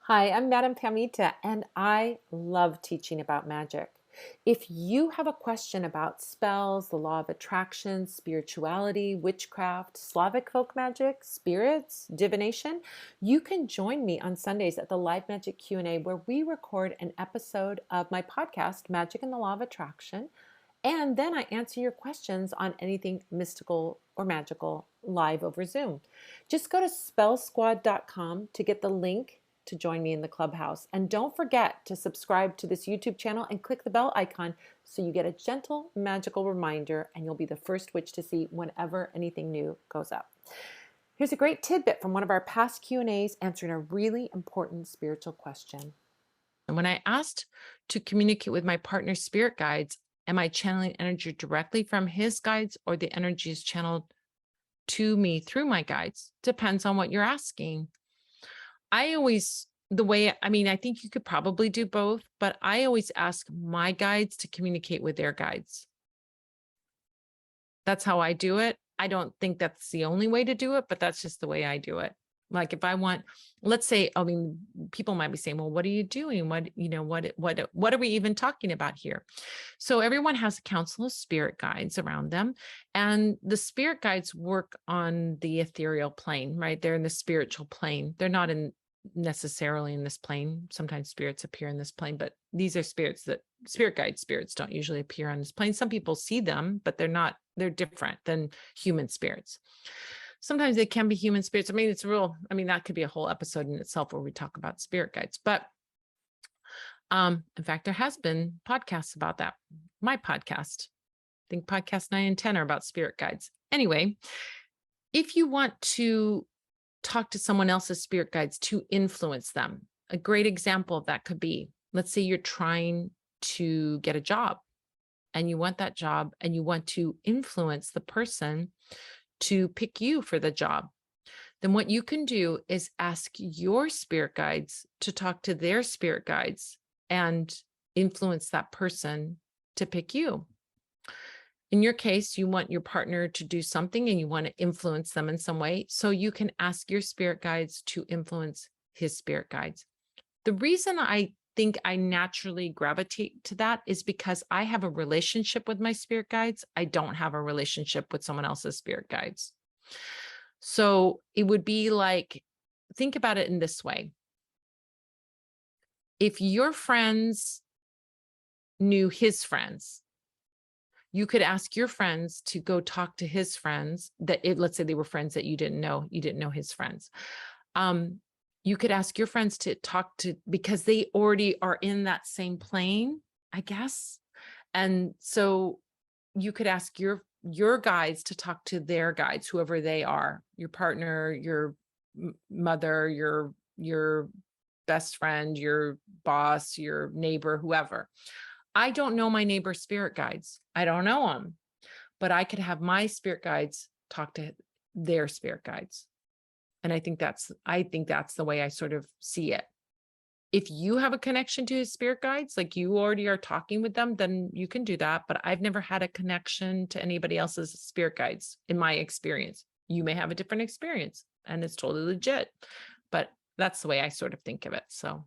Hi, I'm Madame Pamita, and I love teaching about magic. If you have a question about spells, the law of attraction, spirituality, witchcraft, Slavic folk magic, spirits, divination, you can join me on Sundays at the Live Magic Q&A where we record an episode of my podcast, Magic and the Law of Attraction, and then I answer your questions on anything mystical or magical live over Zoom. Just go to spellsquad.com to get the link to join me in the clubhouse. And don't forget to subscribe to this YouTube channel and click the bell icon so you get a gentle, magical reminder and you'll be the first witch to see whenever anything new goes up. Here's a great tidbit from one of our past Q&As answering a really important spiritual question. And when I asked to communicate with my partner's spirit guides, am I channeling energy directly from his guides or the energy is channeled to me through my guides? Depends on what you're asking. I think you could probably do both, but I always ask my guides to communicate with their guides. That's how I do it. I don't think that's the only way to do it, but that's just the way I do it. Like if I want, let's say, people might be saying, well, what are you doing? What are we even talking about here? So everyone has a council of spirit guides around them, and the spirit guides work on the ethereal plane, right? They're in the spiritual plane. They're not necessarily in this plane. Sometimes spirits appear in this plane, but these are spirits that spirit guide spirits don't usually appear on this plane. Some people see them, but they're different than human spirits. Sometimes they can be human spirits. That could be a whole episode in itself where we talk about spirit guides. But in fact, there has been podcasts about that. My podcast, I think podcast 9 and 10 are about spirit guides. Anyway, if you want to talk to someone else's spirit guides to influence them, a great example of that could be, let's say you're trying to get a job and you want that job and you want to influence the person to pick you for the job. Then what you can do is ask your spirit guides to talk to their spirit guides and influence that person to pick you. In your case, you want your partner to do something and you want to influence them in some way. So you can ask your spirit guides to influence his spirit guides. The reason I think I naturally gravitate to that is because I have a relationship with my spirit guides. I don't have a relationship with someone else's spirit guides. So it would be like, think about it in this way. If your friends knew his friends, you could ask your friends to go talk to his friends let's say they were friends that you didn't know his friends. You could ask your friends to talk to, because they already are in that same plane, I guess. And so you could ask your guides to talk to their guides, whoever they are, your partner, your mother, your best friend, your boss, your neighbor, whoever. I don't know my neighbor's spirit guides. I don't know them, but I could have my spirit guides talk to their spirit guides. And I think that's the way I sort of see it. If you have a connection to his spirit guides, like you already are talking with them, then you can do that. But I've never had a connection to anybody else's spirit guides in my experience. You may have a different experience and it's totally legit, but that's the way I sort of think of it. So